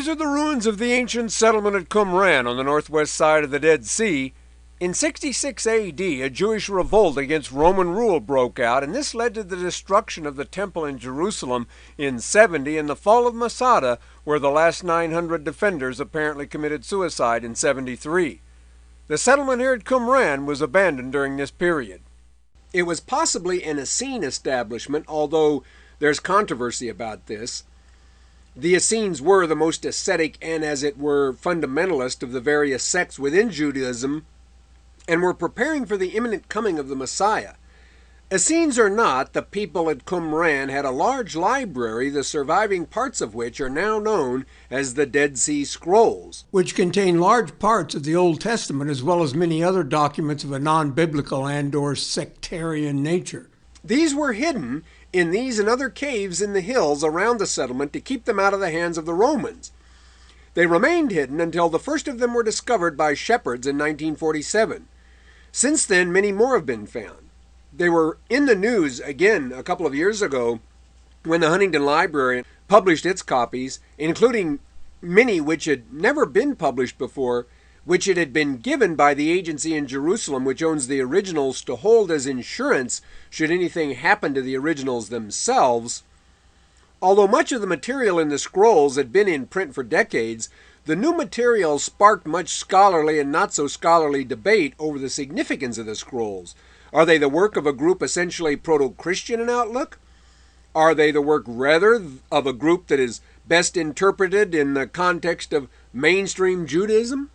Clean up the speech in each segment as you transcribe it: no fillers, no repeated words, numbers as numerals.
These are the ruins of the ancient settlement at Qumran on the northwest side of the Dead Sea. In 66 AD, a Jewish revolt against Roman rule broke out, and this led to the destruction of the temple in Jerusalem in 70 and the fall of Masada, where the last 900 defenders apparently committed suicide in 73. The settlement here at Qumran was abandoned during this period. It was possibly an Essene establishment, although there's controversy about this. The Essenes were the most ascetic and, as it were, fundamentalist of the various sects within Judaism, and were preparing for the imminent coming of the Messiah. Essenes or not, the people at Qumran had a large library, the surviving parts of which are now known as the Dead Sea Scrolls, which contain large parts of the Old Testament as well as many other documents of a non-biblical and/or sectarian nature. These were hidden in these and other caves in the hills around the settlement to keep them out of the hands of the Romans. They remained hidden until the first of them were discovered by shepherds in 1947. Since then, many more have been found. They were in the news again a couple of years ago when the Huntington Library published its copies, including many which had never been published before, which it had been given by the agency in Jerusalem which owns the originals to hold as insurance should anything happen to the originals themselves. Although much of the material in the scrolls had been in print for decades, the new material sparked much scholarly and not so scholarly debate over the significance of the scrolls. Are they the work of a group essentially proto-Christian in outlook? Are they the work rather of a group that is best interpreted in the context of mainstream Judaism?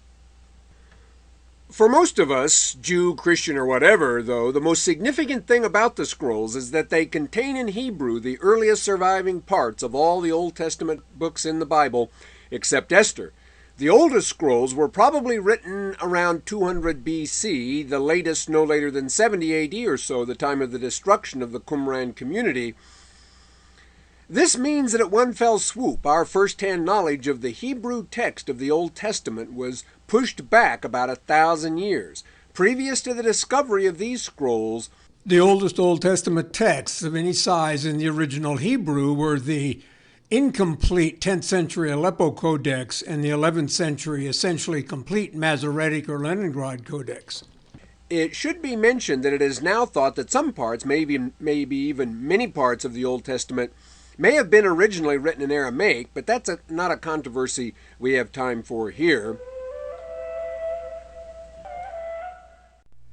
For most of us, Jew, Christian, or whatever, though, the most significant thing about the scrolls is that they contain in Hebrew the earliest surviving parts of all the Old Testament books in the Bible, except Esther. The oldest scrolls were probably written around 200 BC, the latest no later than 70 AD or so, the time of the destruction of the Qumran community. This means that at one fell swoop, our first-hand knowledge of the Hebrew text of the Old Testament was pushed back about 1,000 years. Previous to the discovery of these scrolls, the oldest Old Testament texts of any size in the original Hebrew were the incomplete 10th century Aleppo Codex and the 11th century essentially complete Masoretic or Leningrad Codex. It should be mentioned that it is now thought that some parts, maybe even many parts of the Old Testament, may have been originally written in Aramaic, but that's not a controversy we have time for here.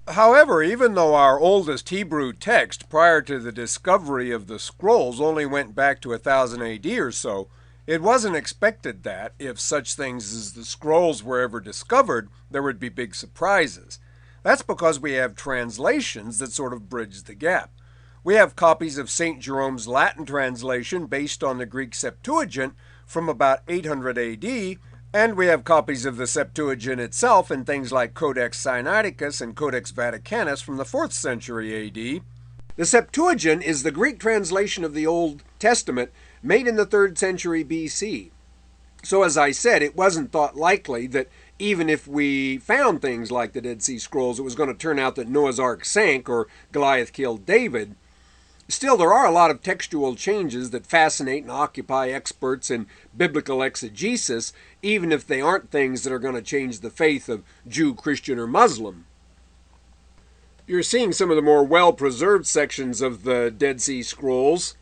However, even though our oldest Hebrew text prior to the discovery of the scrolls only went back to 1000 AD or so, it wasn't expected that, if such things as the scrolls were ever discovered, there would be big surprises. That's because we have translations that sort of bridge the gap. We have copies of St. Jerome's Latin translation based on the Greek Septuagint from about 800 AD, and we have copies of the Septuagint itself in things like Codex Sinaiticus and Codex Vaticanus from the 4th century AD. The Septuagint is the Greek translation of the Old Testament made in the 3rd century BC. So as I said, it wasn't thought likely that even if we found things like the Dead Sea Scrolls, it was going to turn out that Noah's Ark sank or Goliath killed David. Still, there are a lot of textual changes that fascinate and occupy experts in biblical exegesis, even if they aren't things that are going to change the faith of Jew, Christian, or Muslim. You're seeing some of the more well-preserved sections of the Dead Sea Scrolls.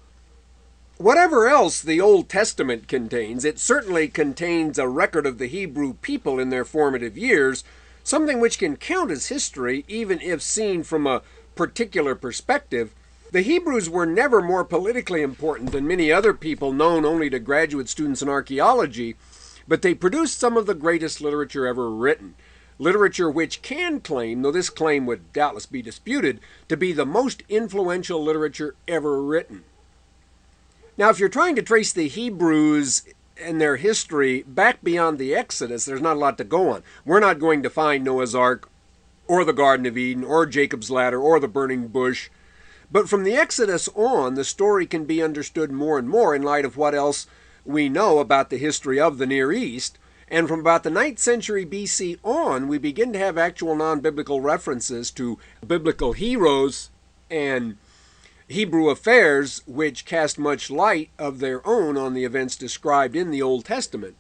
Whatever else the Old Testament contains, it certainly contains a record of the Hebrew people in their formative years, something which can count as history even if seen from a particular perspective. The Hebrews were never more politically important than many other people known only to graduate students in archaeology, but they produced some of the greatest literature ever written. Literature which can claim, though this claim would doubtless be disputed, to be the most influential literature ever written. Now, if you're trying to trace the Hebrews and their history back beyond the Exodus, there's not a lot to go on. We're not going to find Noah's Ark, or the Garden of Eden, or Jacob's Ladder, or the burning bush. But from the Exodus on, the story can be understood more and more in light of what else we know about the history of the Near East. And from about the 9th century BC on, we begin to have actual non-biblical references to biblical heroes and Hebrew affairs which cast much light of their own on the events described in the Old Testament.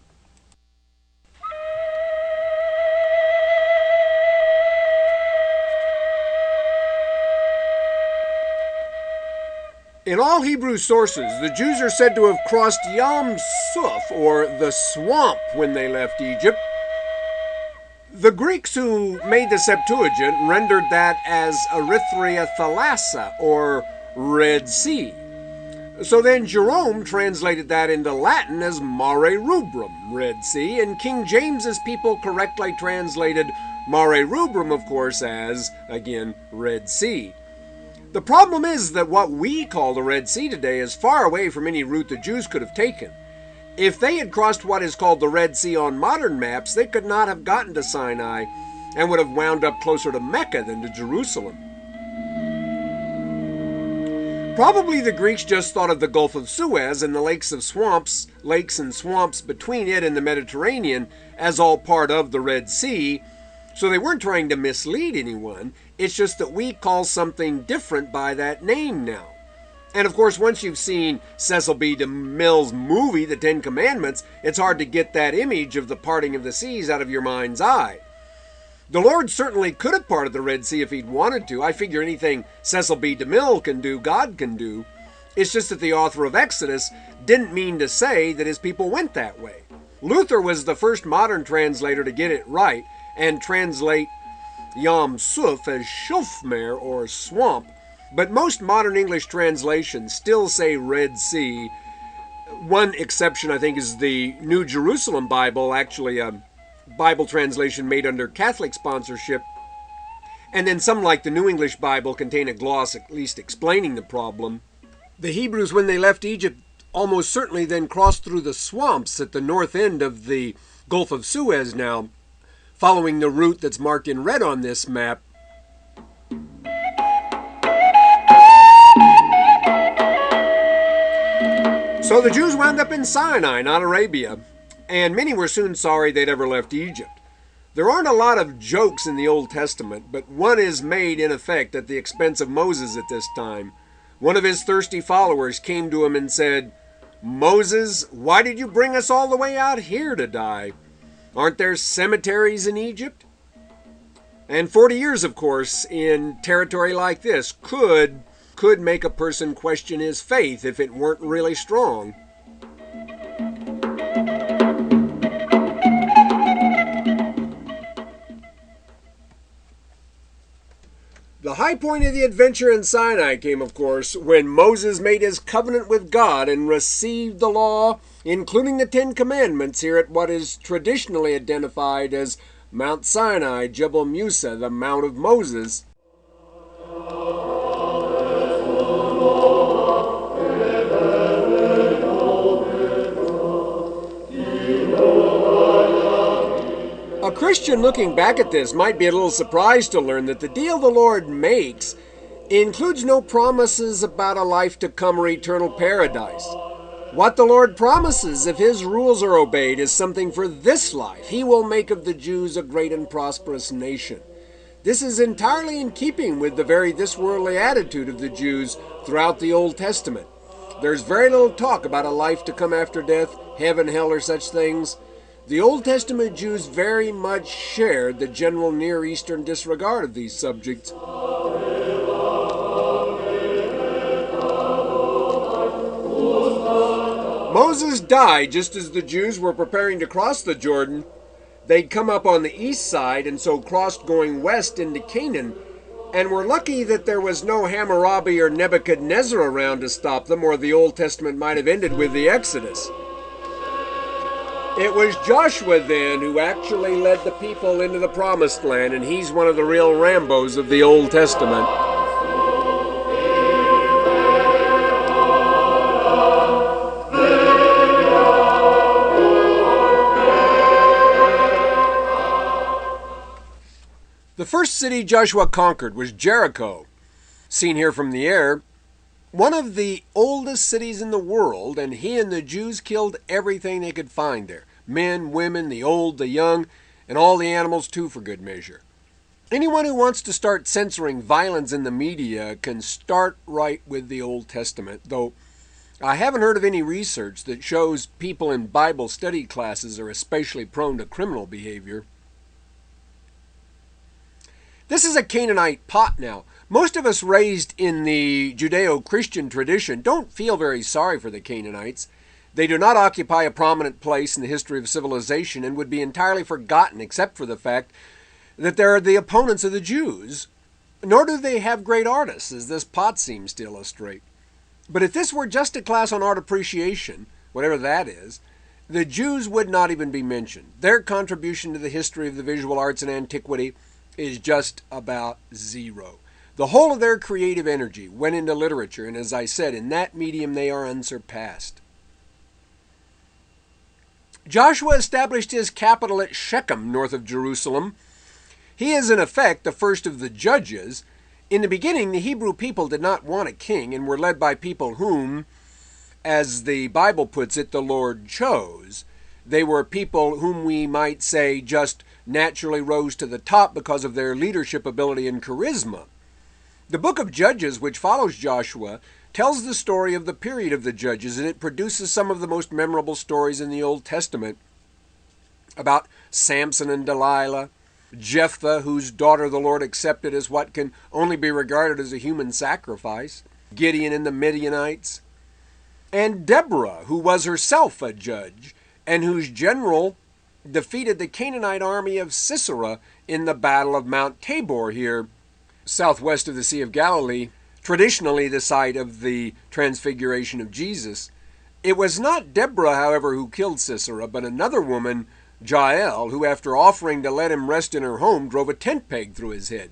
In all Hebrew sources, the Jews are said to have crossed Yam Suf, or the swamp, when they left Egypt. The Greeks who made the Septuagint rendered that as Erythrea Thalassa, or Red Sea. So then Jerome translated that into Latin as Mare Rubrum, Red Sea, and King James's people correctly translated Mare Rubrum, of course, as, again, Red Sea. The problem is that what we call the Red Sea today is far away from any route the Jews could have taken. If they had crossed what is called the Red Sea on modern maps, they could not have gotten to Sinai and would have wound up closer to Mecca than to Jerusalem. Probably the Greeks just thought of the Gulf of Suez and the lakes and swamps between it and the Mediterranean as all part of the Red Sea, so they weren't trying to mislead anyone. It's just that we call something different by that name now. And of course, once you've seen Cecil B. DeMille's movie, The Ten Commandments, it's hard to get that image of the parting of the seas out of your mind's eye. The Lord certainly could have parted the Red Sea if he'd wanted to. I figure anything Cecil B. DeMille can do, God can do. It's just that the author of Exodus didn't mean to say that his people went that way. Luther was the first modern translator to get it right and translate Yam Suf as Shufmer, or swamp, but most modern English translations still say Red Sea. One exception, I think, is the New Jerusalem Bible, actually a Bible translation made under Catholic sponsorship. And then some, like the New English Bible, contain a gloss at least explaining the problem. The Hebrews, when they left Egypt, almost certainly then crossed through the swamps at the north end of the Gulf of Suez now, following the route that's marked in red on this map. So the Jews wound up in Sinai, not Arabia, and many were soon sorry they'd ever left Egypt. There aren't a lot of jokes in the Old Testament, but one is made in effect at the expense of Moses at this time. One of his thirsty followers came to him and said, "Moses, why did you bring us all the way out here to die? Aren't there cemeteries in Egypt?" And 40 years, of course, in territory like this could make a person question his faith if it weren't really strong. The high point of the adventure in Sinai came, of course, when Moses made his covenant with God and received the law, including the Ten Commandments, here at what is traditionally identified as Mount Sinai, Jebel Musa, the Mount of Moses. A Christian looking back at this might be a little surprised to learn that the deal the Lord makes includes no promises about a life to come or eternal paradise. What the Lord promises, if his rules are obeyed, is something for this life. He will make of the Jews a great and prosperous nation. This is entirely in keeping with the very this-worldly attitude of the Jews throughout the Old Testament. There's very little talk about a life to come after death, heaven, hell, or such things. The Old Testament Jews very much shared the general Near Eastern disregard of these subjects. Moses died just as the Jews were preparing to cross the Jordan. They'd come up on the east side and so crossed going west into Canaan, and were lucky that there was no Hammurabi or Nebuchadnezzar around to stop them, or the Old Testament might have ended with the Exodus. It was Joshua then who actually led the people into the Promised Land, and he's one of the real Rambos of the Old Testament. The first city Joshua conquered was Jericho, seen here from the air. One of the oldest cities in the world, and he and the Jews killed everything they could find there. Men, women, the old, the young, and all the animals too, for good measure. Anyone who wants to start censoring violence in the media can start right with the Old Testament, though I haven't heard of any research that shows people in Bible study classes are especially prone to criminal behavior. This is a Canaanite pot now. Most of us raised in the Judeo-Christian tradition don't feel very sorry for the Canaanites. They do not occupy a prominent place in the history of civilization and would be entirely forgotten except for the fact that they're the opponents of the Jews. Nor do they have great artists, as this pot seems to illustrate. But if this were just a class on art appreciation, whatever that is, the Jews would not even be mentioned. Their contribution to the history of the visual arts in antiquity is just about zero. The whole of their creative energy went into literature, and as I said, in that medium they are unsurpassed. Joshua established his capital at Shechem, north of Jerusalem. He is, in effect, the first of the judges. In the beginning, the Hebrew people did not want a king and were led by people whom, as the Bible puts it, the Lord chose. They were people whom we might say just naturally rose to the top because of their leadership ability and charisma. The book of Judges, which follows Joshua, tells the story of the period of the judges, and it produces some of the most memorable stories in the Old Testament about Samson and Delilah, Jephthah, whose daughter the Lord accepted as what can only be regarded as a human sacrifice, Gideon and the Midianites, and Deborah, who was herself a judge, and whose general defeated the Canaanite army of Sisera in the Battle of Mount Tabor here, southwest of the Sea of Galilee, traditionally the site of the transfiguration of Jesus. It was not Deborah, however, who killed Sisera, but another woman, Jael, who after offering to let him rest in her home, drove a tent peg through his head.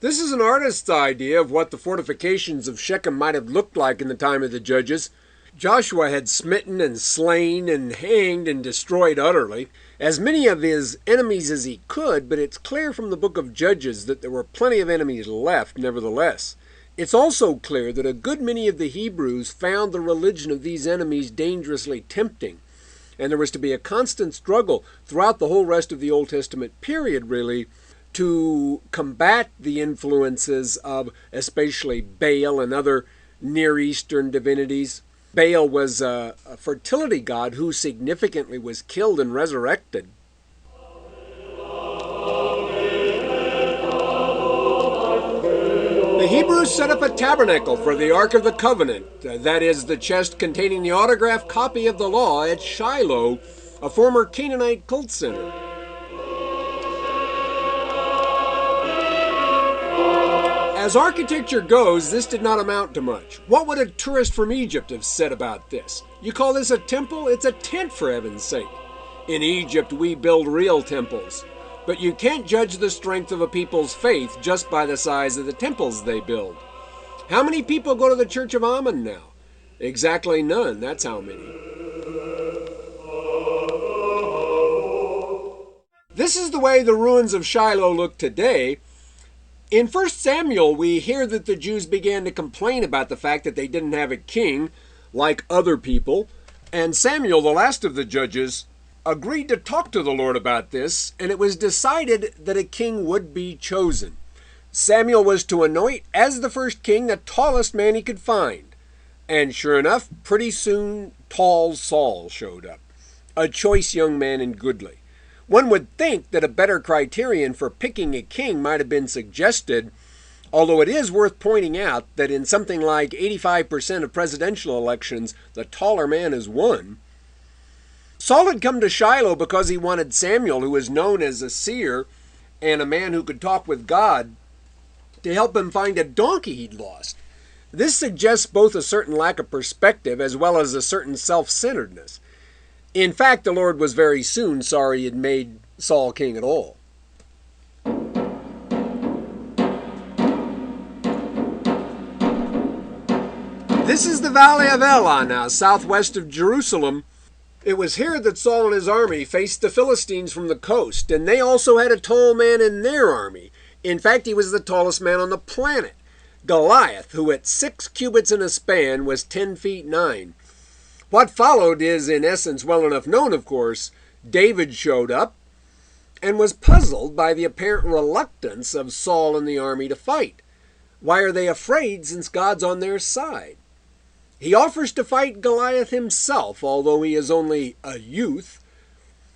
This is an artist's idea of what the fortifications of Shechem might have looked like in the time of the judges. Joshua had smitten and slain and hanged and destroyed utterly as many of his enemies as he could, but it's clear from the book of Judges that there were plenty of enemies left nevertheless. It's also clear that a good many of the Hebrews found the religion of these enemies dangerously tempting, and there was to be a constant struggle throughout the whole rest of the Old Testament period, really, to combat the influences of especially Baal and other Near Eastern divinities. Baal was a fertility god who significantly was killed and resurrected. The Hebrews set up a tabernacle for the Ark of the Covenant, that is, the chest containing the autographed copy of the law at Shiloh, a former Canaanite cult center. As architecture goes, this did not amount to much. What would a tourist from Egypt have said about this? You call this a temple? It's a tent, for heaven's sake. In Egypt, we build real temples. But you can't judge the strength of a people's faith just by the size of the temples they build. How many people go to the Church of Ammon now? Exactly none. That's how many. This is the way the ruins of Shiloh look today. In 1 Samuel, we hear that the Jews began to complain about the fact that they didn't have a king like other people, and Samuel, the last of the judges, agreed to talk to the Lord about this, and it was decided that a king would be chosen. Samuel was to anoint as the first king the tallest man he could find, and sure enough, pretty soon tall Saul showed up, a choice young man and goodly. One would think that a better criterion for picking a king might have been suggested, although it is worth pointing out that in something like 85% of presidential elections, the taller man has won. Saul had come to Shiloh because he wanted Samuel, who was known as a seer and a man who could talk with God, to help him find a donkey he'd lost. This suggests both a certain lack of perspective as well as a certain self-centeredness. In fact, the Lord was very soon sorry he had made Saul king at all. This is the Valley of Elah now, southwest of Jerusalem. It was here that Saul and his army faced the Philistines from the coast, and they also had a tall man in their army. In fact, he was the tallest man on the planet, Goliath, who at 6 cubits in a span was 10 feet 9. What followed is, in essence, well enough known, of course. David showed up and was puzzled by the apparent reluctance of Saul and the army to fight. Why are they afraid since God's on their side? He offers to fight Goliath himself, although he is only a youth,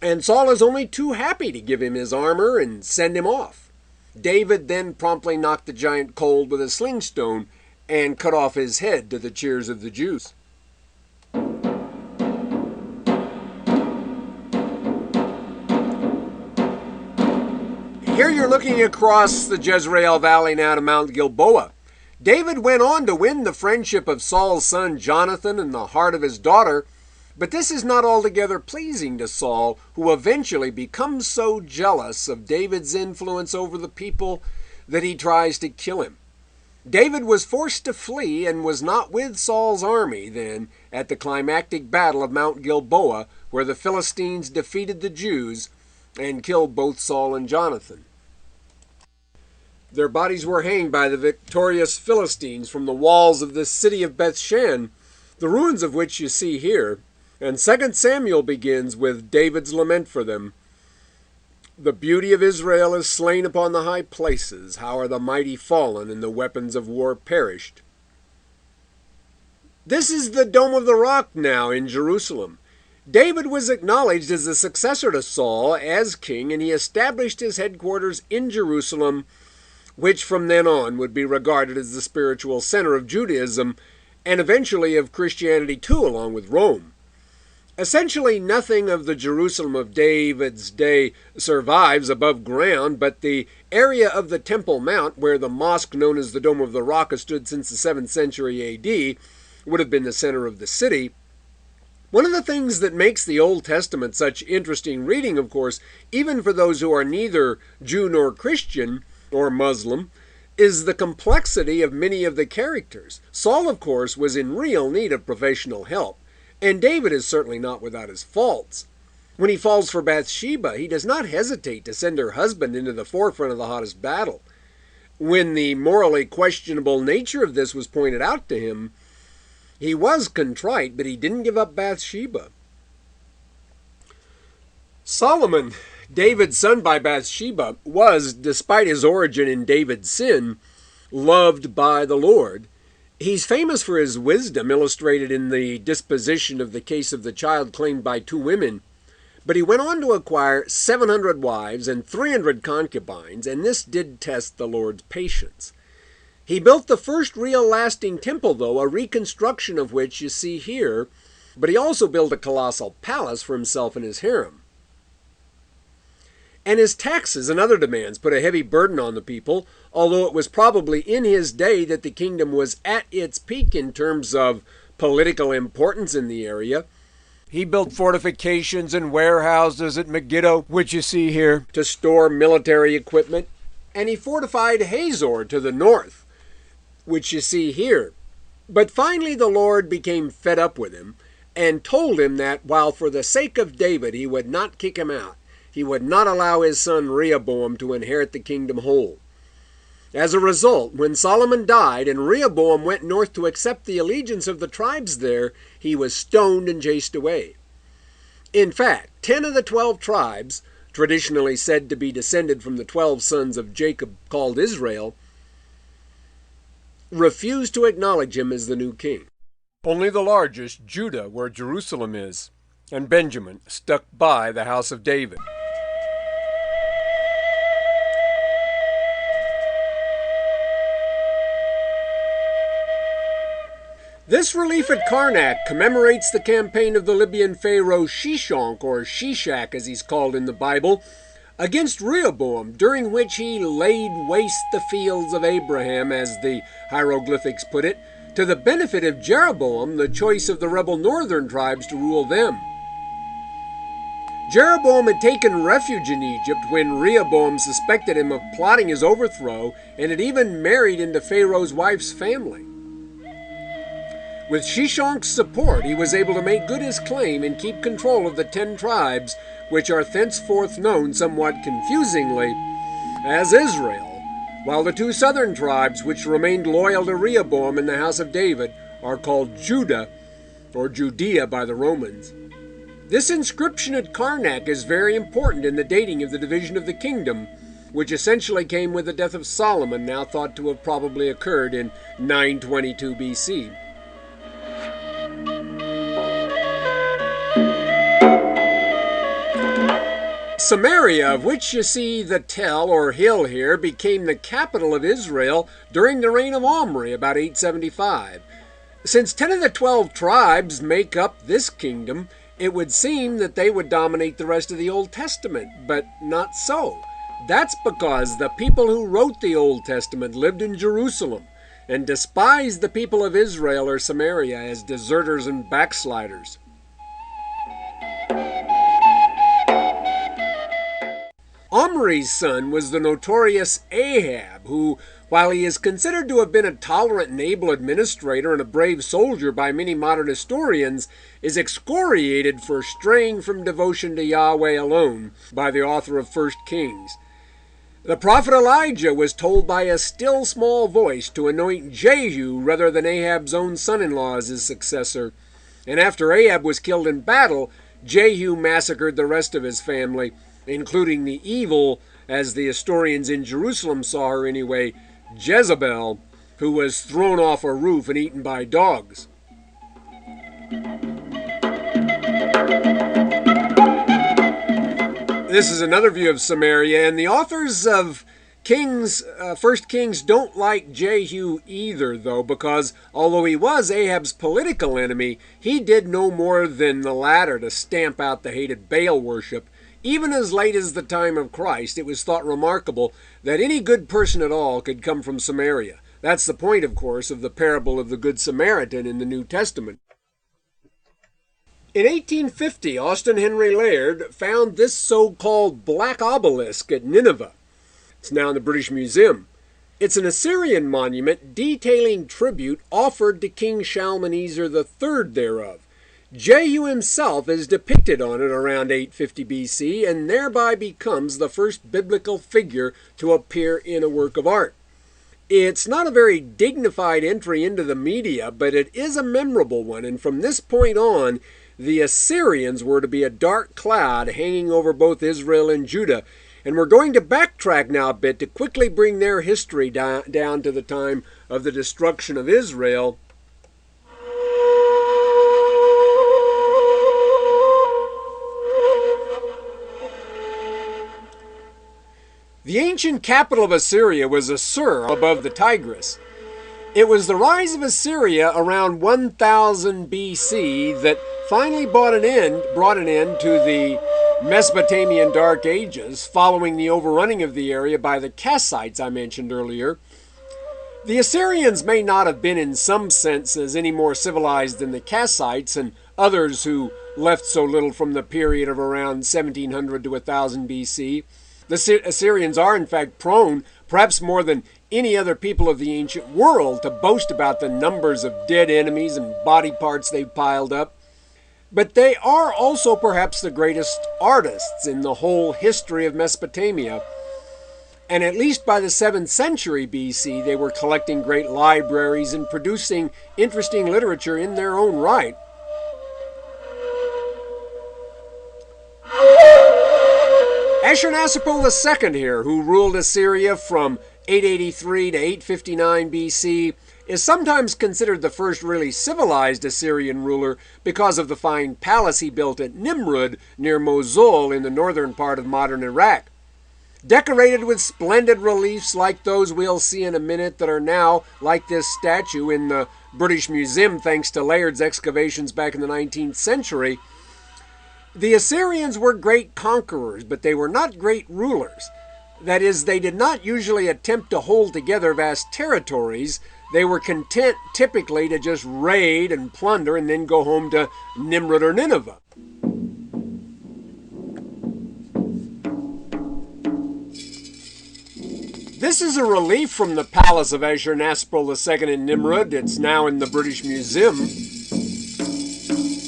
and Saul is only too happy to give him his armor and send him off. David then promptly knocked the giant cold with a sling stone and cut off his head to the cheers of the Jews. Here you're looking across the Jezreel Valley now to Mount Gilboa. David went on to win the friendship of Saul's son Jonathan and the heart of his daughter, but this is not altogether pleasing to Saul, who eventually becomes so jealous of David's influence over the people that he tries to kill him. David was forced to flee and was not with Saul's army then at the climactic battle of Mount Gilboa, where the Philistines defeated the Jews and killed both Saul and Jonathan. Their bodies were hanged by the victorious Philistines from the walls of the city of Bethshan, the ruins of which you see here. And 2 Samuel begins with David's lament for them. The beauty of Israel is slain upon the high places. How are the mighty fallen, and the weapons of war perished? This is the Dome of the Rock now in Jerusalem. David was acknowledged as the successor to Saul as king, and he established his headquarters in Jerusalem, which from then on would be regarded as the spiritual center of Judaism and eventually of Christianity too, along with Rome. Essentially nothing of the Jerusalem of David's day survives above ground, but the area of the Temple Mount, where the mosque known as the Dome of the Rock has stood since the 7th century A.D., would have been the center of the city. One of the things that makes the Old Testament such interesting reading, of course, even for those who are neither Jew nor Christian or Muslim, is the complexity of many of the characters. Saul, of course, was in real need of professional help, and David is certainly not without his faults. When he falls for Bathsheba, he does not hesitate to send her husband into the forefront of the hottest battle. When the morally questionable nature of this was pointed out to him, he was contrite, but he didn't give up Bathsheba. Solomon, David's son by Bathsheba, was, despite his origin in David's sin, loved by the Lord. He's famous for his wisdom, illustrated in the disposition of the case of the child claimed by 2 women. But he went on to acquire 700 wives and 300 concubines, and this did test the Lord's patience. He built the first real lasting temple, though, a reconstruction of which you see here, but he also built a colossal palace for himself and his harem. And his taxes and other demands put a heavy burden on the people, although it was probably in his day that the kingdom was at its peak in terms of political importance in the area. He built fortifications and warehouses at Megiddo, which you see here, to store military equipment, and he fortified Hazor to the north, which you see here. But finally the Lord became fed up with him and told him that while for the sake of David he would not kick him out, he would not allow his son Rehoboam to inherit the kingdom whole. As a result, when Solomon died and Rehoboam went north to accept the allegiance of the tribes there, he was stoned and chased away. In fact, 10 of the 12 tribes, traditionally said to be descended from the 12 sons of Jacob called Israel, refused to acknowledge him as the new king. Only the largest, Judah, where Jerusalem is, and Benjamin, stuck by the house of David. This relief at Karnak commemorates the campaign of the Libyan pharaoh Shishonk, or Shishak as he's called in the Bible, against Rehoboam, during which he laid waste the fields of Abraham, as the hieroglyphics put it, to the benefit of Jeroboam, the choice of the rebel northern tribes to rule them. Jeroboam had taken refuge in Egypt when Rehoboam suspected him of plotting his overthrow and had even married into Pharaoh's wife's family. With Shishonk's support, he was able to make good his claim and keep control of the 10 tribes, which are thenceforth known somewhat confusingly as Israel, while the 2 southern tribes, which remained loyal to Rehoboam in the house of David, are called Judah, or Judea by the Romans. This inscription at Karnak is very important in the dating of the division of the kingdom, which essentially came with the death of Solomon, now thought to have probably occurred in 922 BC. Samaria, of which you see the tell or hill here, became the capital of Israel during the reign of Omri, about 875. Since 10 of the 12 tribes make up this kingdom, it would seem that they would dominate the rest of the Old Testament, but not so. That's because the people who wrote the Old Testament lived in Jerusalem and despised the people of Israel or Samaria as deserters and backsliders. Omri's son was the notorious Ahab, who, while he is considered to have been a tolerant and able administrator and a brave soldier by many modern historians, is excoriated for straying from devotion to Yahweh alone by the author of 1 Kings. The prophet Elijah was told by a still small voice to anoint Jehu rather than Ahab's own son-in-law as his successor. And after Ahab was killed in battle, Jehu massacred the rest of his family, including the evil, as the historians in Jerusalem saw her anyway, Jezebel, who was thrown off a roof and eaten by dogs. This is another view of Samaria, and the authors of Kings, 1 Kings don't like Jehu either, though, because although he was Ahab's political enemy, he did no more than the latter to stamp out the hated Baal worship. Even as late as the time of Christ, it was thought remarkable that any good person at all could come from Samaria. That's the point, of course, of the parable of the Good Samaritan in the New Testament. In 1850, Austin Henry Laird found this so-called Black Obelisk at Nineveh. It's now in the British Museum. It's an Assyrian monument detailing tribute offered to King Shalmaneser III thereof. Jehu himself is depicted on it around 850 BC and thereby becomes the first biblical figure to appear in a work of art. It's not a very dignified entry into the media, but it is a memorable one, and from this point on, the Assyrians were to be a dark cloud hanging over both Israel and Judah. And we're going to backtrack now a bit to quickly bring their history down to the time of the destruction of Israel. The ancient capital of Assyria was Assur above the Tigris. It was the rise of Assyria around 1000 BC that finally brought an end to the Mesopotamian Dark Ages, following the overrunning of the area by the Kassites I mentioned earlier. The Assyrians may not have been in some senses any more civilized than the Kassites and others who left so little from the period of around 1700 to 1000 BC. The Assyrians are in fact prone, perhaps more than any other people of the ancient world, to boast about the numbers of dead enemies and body parts they've piled up. But they are also perhaps the greatest artists in the whole history of Mesopotamia. And at least by the 7th century BC, they were collecting great libraries and producing interesting literature in their own right. Ashurbanipal II here, who ruled Assyria from 883 to 859 BC, is sometimes considered the first really civilized Assyrian ruler because of the fine palace he built at Nimrud near Mosul in the northern part of modern Iraq. Decorated with splendid reliefs like those we'll see in a minute that are now, like this statue, in the British Museum thanks to Laird's excavations back in the 19th century, the Assyrians were great conquerors, but they were not great rulers. That is, they did not usually attempt to hold together vast territories. They were content typically to just raid and plunder and then go home to Nimrud or Nineveh. This is a relief from the palace of Ashurbanipal II in Nimrud. It's now in the British Museum.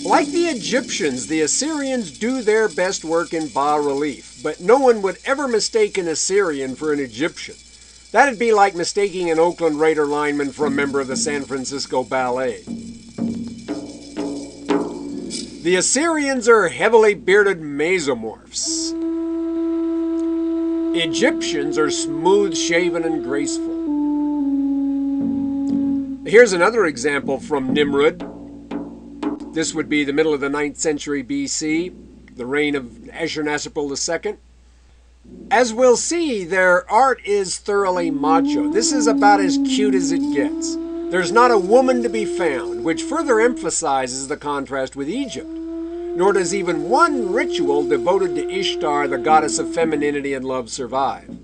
Like the Egyptians, the Assyrians do their best work in bas-relief, but no one would ever mistake an Assyrian for an Egyptian. That'd be like mistaking an Oakland Raider lineman for a member of the San Francisco Ballet. The Assyrians are heavily bearded mesomorphs. Egyptians are smooth-shaven and graceful. Here's another example from Nimrud. This would be the middle of the 9th century BC. the reign of Ashurbanipal II. As we'll see, their art is thoroughly macho. This is about as cute as it gets. There's not a woman to be found, which further emphasizes the contrast with Egypt. Nor does even one ritual devoted to Ishtar, the goddess of femininity and love, survive.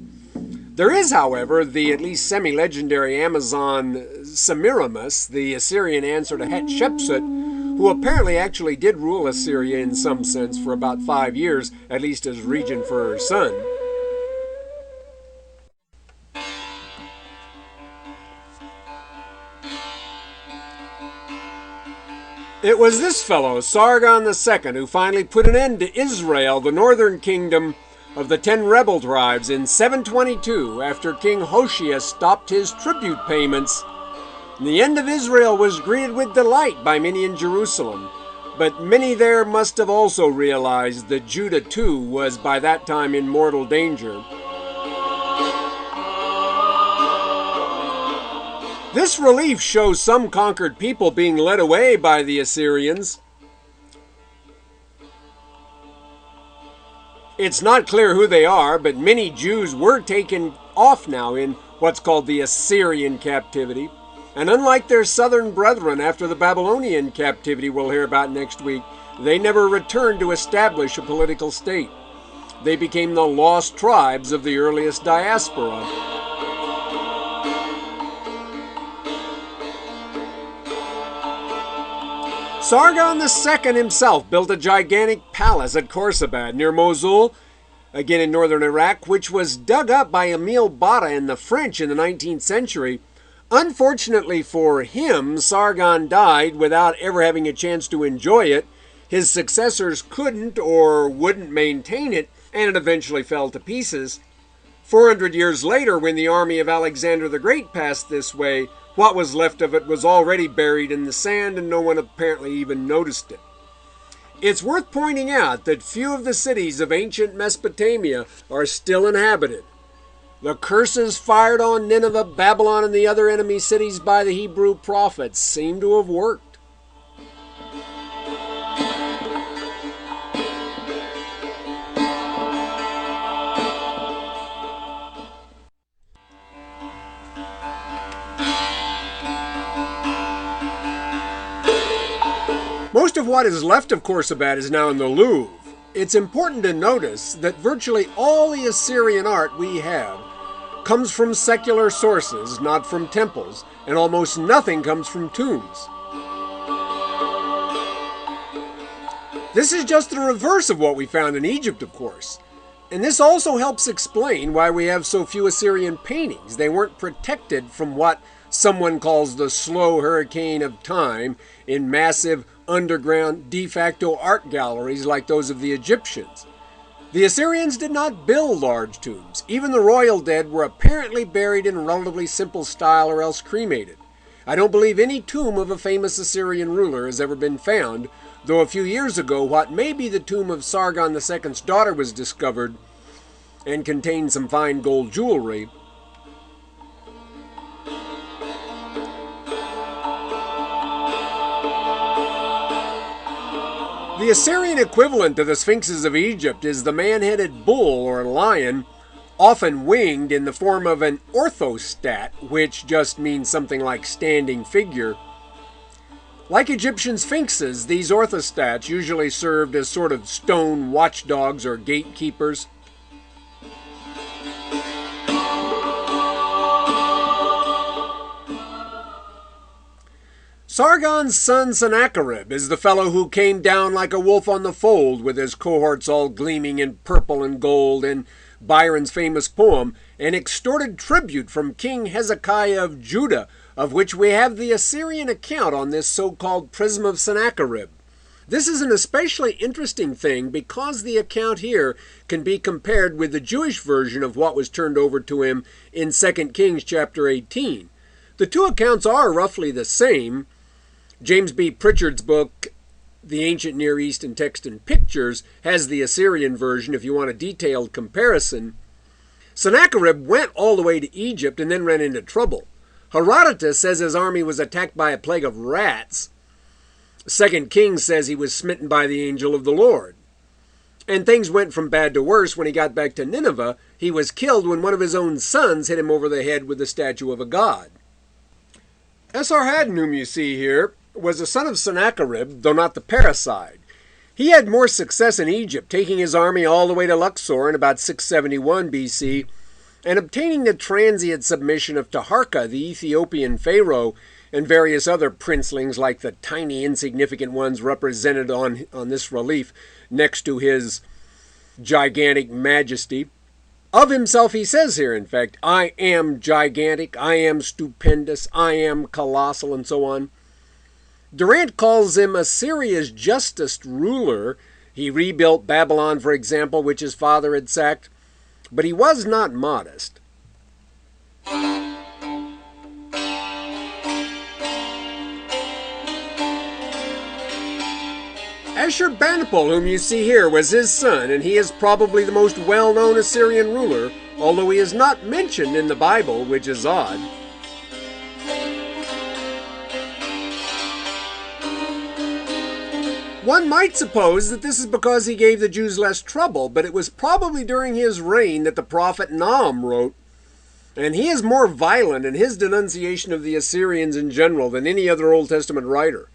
There is, however, the at least semi-legendary Amazon Semiramis, the Assyrian answer to Hatshepsut, who apparently actually did rule Assyria in some sense for about 5 years, at least as regent for her son. It was this fellow, Sargon II, who finally put an end to Israel, the northern kingdom of the 10 rebel tribes, in 722, after King Hoshea stopped his tribute payments. The end of Israel was greeted with delight by many in Jerusalem, but many there must have also realized that Judah too was by that time in mortal danger. This relief shows some conquered people being led away by the Assyrians. It's not clear who they are, but many Jews were taken off now in what's called the Assyrian captivity. And unlike their southern brethren after the Babylonian captivity we'll hear about next week, they never returned to establish a political state. They became the lost tribes of the earliest diaspora. Sargon II himself built a gigantic palace at Khorsabad near Mosul, again in northern Iraq, which was dug up by Emile Bada and the French in the 19th century. Unfortunately for him, Sargon died without ever having a chance to enjoy it. His successors couldn't or wouldn't maintain it, and it eventually fell to pieces. 400 years later, when the army of Alexander the Great passed this way, what was left of it was already buried in the sand, and no one apparently even noticed it. It's worth pointing out that few of the cities of ancient Mesopotamia are still inhabited. The curses fired on Nineveh, Babylon, and the other enemy cities by the Hebrew prophets seem to have worked. Most of what is left of Khorsabad is now in the Louvre. It's important to notice that virtually all the Assyrian art we have comes from secular sources, not from temples, and almost nothing comes from tombs. This is just the reverse of what we found in Egypt, of course. And this also helps explain why we have so few Assyrian paintings. They weren't protected from what someone calls the slow hurricane of time in massive underground de facto art galleries like those of the Egyptians. The Assyrians did not build large tombs. Even the royal dead were apparently buried in relatively simple style or else cremated. I don't believe any tomb of a famous Assyrian ruler has ever been found, though a few years ago what may be the tomb of Sargon II's daughter was discovered and contained some fine gold jewelry. The Assyrian equivalent to the Sphinxes of Egypt is the man-headed bull or lion, often winged in the form of an orthostat, which just means something like standing figure. Like Egyptian sphinxes, these orthostats usually served as sort of stone watchdogs or gatekeepers. Sargon's son Sennacherib is the fellow who came down like a wolf on the fold with his cohorts all gleaming in purple and gold in Byron's famous poem, and extorted tribute from King Hezekiah of Judah, of which we have the Assyrian account on this so-called Prism of Sennacherib. This is an especially interesting thing because the account here can be compared with the Jewish version of what was turned over to him in 2 Kings chapter 18. The two accounts are roughly the same. James B. Pritchard's book, The Ancient Near East in Text and Pictures, has the Assyrian version if you want a detailed comparison. Sennacherib went all the way to Egypt and then ran into trouble. Herodotus says his army was attacked by a plague of rats. 2 Kings says he was smitten by the angel of the Lord. And things went from bad to worse when he got back to Nineveh. He was killed when one of his own sons hit him over the head with the statue of a god. Esarhaddon, whom you see here, was a son of Sennacherib, though not the parricide. He had more success in Egypt, taking his army all the way to Luxor in about 671 BC, and obtaining the transient submission of Taharka, the Ethiopian pharaoh, and various other princelings like the tiny insignificant ones represented on this relief next to his gigantic majesty. Of himself he says here, in fact, I am gigantic, I am stupendous, I am colossal, and so on. Durant calls him Assyria's justest ruler. He rebuilt Babylon, for example, which his father had sacked, but he was not modest. Ashurbanipal, whom you see here, was his son, and he is probably the most well-known Assyrian ruler, although he is not mentioned in the Bible, which is odd. One might suppose that this is because he gave the Jews less trouble, but it was probably during his reign that the prophet Nahum wrote, and he is more violent in his denunciation of the Assyrians in general than any other Old Testament writer.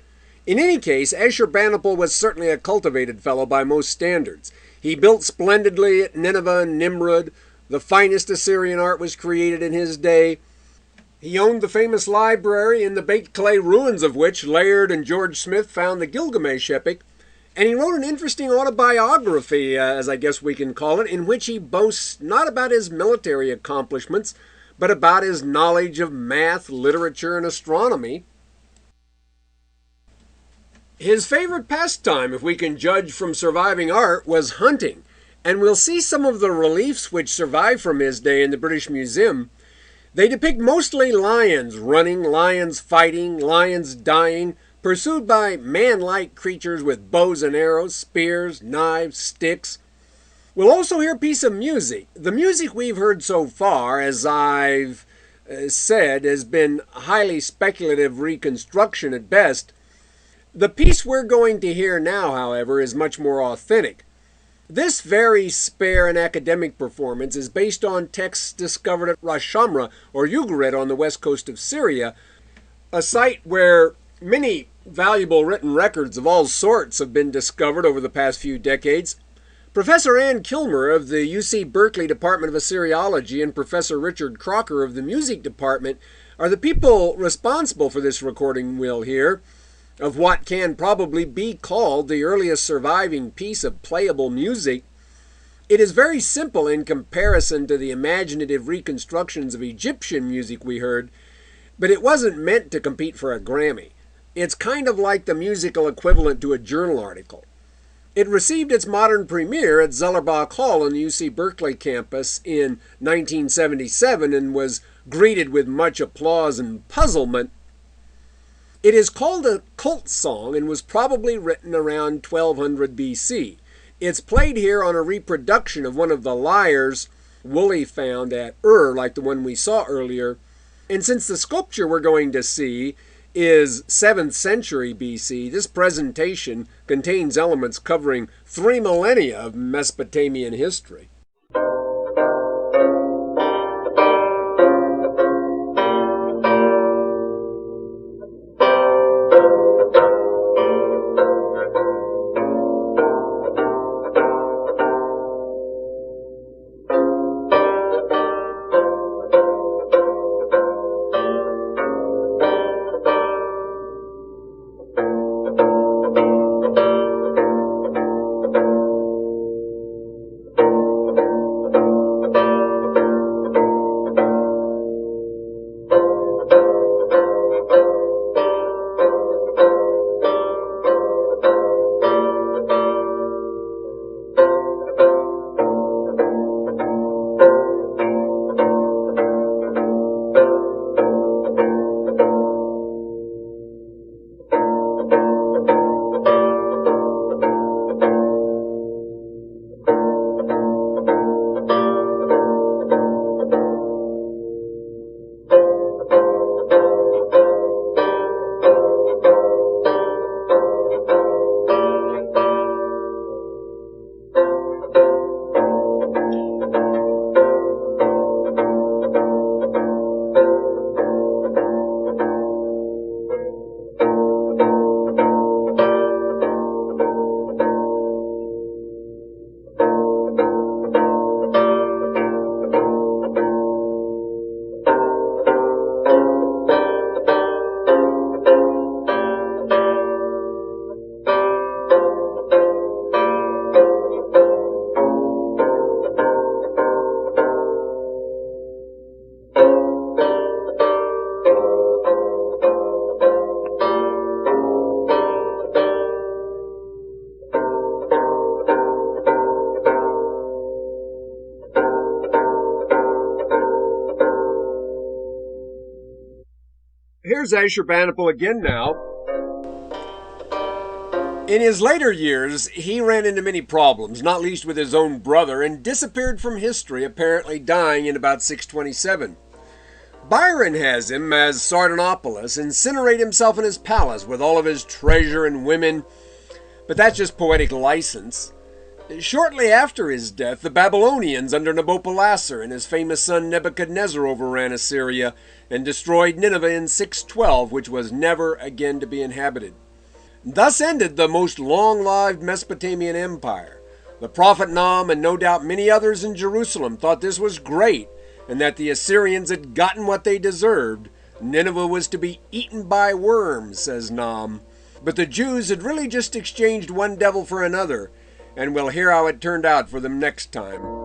In any case, Ashurbanipal was certainly a cultivated fellow by most standards. He built splendidly at Nineveh and Nimrud. The finest Assyrian art was created in his day. He owned the famous library, in the baked clay ruins of which Layard and George Smith found the Gilgamesh epic. And he wrote an interesting autobiography, as I guess we can call it, in which he boasts not about his military accomplishments, but about his knowledge of math, literature, and astronomy. His favorite pastime, if we can judge from surviving art, was hunting, and we'll see some of the reliefs which survive from his day in the British Museum. They depict mostly lions running, lions fighting, lions dying, pursued by man-like creatures with bows and arrows, spears, knives, sticks. We'll also hear a piece of music. The music we've heard so far, as I've said, has been highly speculative reconstruction at best. The piece we're going to hear now, however, is much more authentic. This very spare and academic performance is based on texts discovered at Ras Shamra, or Ugarit, on the west coast of Syria, a site where many valuable written records of all sorts have been discovered over the past few decades. Professor Ann Kilmer of the UC Berkeley Department of Assyriology and Professor Richard Crocker of the Music Department are the people responsible for this recording we'll hear, of what can probably be called the earliest surviving piece of playable music. It is very simple in comparison to the imaginative reconstructions of Egyptian music we heard, but it wasn't meant to compete for a Grammy. It's kind of like the musical equivalent to a journal article. It received its modern premiere at Zellerbach Hall on the UC Berkeley campus in 1977 and was greeted with much applause and puzzlement. It is called a cult song and was probably written around 1200 BC. It's played here on a reproduction of one of the lyres Woolley found at Ur, like the one we saw earlier. And since the sculpture we're going to see is 7th century BC, this presentation contains elements covering 3 millennia of Mesopotamian history. here's Ashurbanipal again now. In his later years, he ran into many problems, not least with his own brother, and disappeared from history, apparently dying in about 627. Byron has him, as Sardanapalus, incinerate himself in his palace with all of his treasure and women, but that's just poetic license. Shortly after his death, the Babylonians under Nabopolassar and his famous son Nebuchadnezzar overran Assyria and destroyed Nineveh in 612, which was never again to be inhabited. Thus ended the most long-lived Mesopotamian empire. The prophet Nahum and no doubt many others in Jerusalem thought this was great and that the Assyrians had gotten what they deserved. Nineveh was to be eaten by worms, says Nahum. But the Jews had really just exchanged one devil for another, and we'll hear how it turned out for them next time.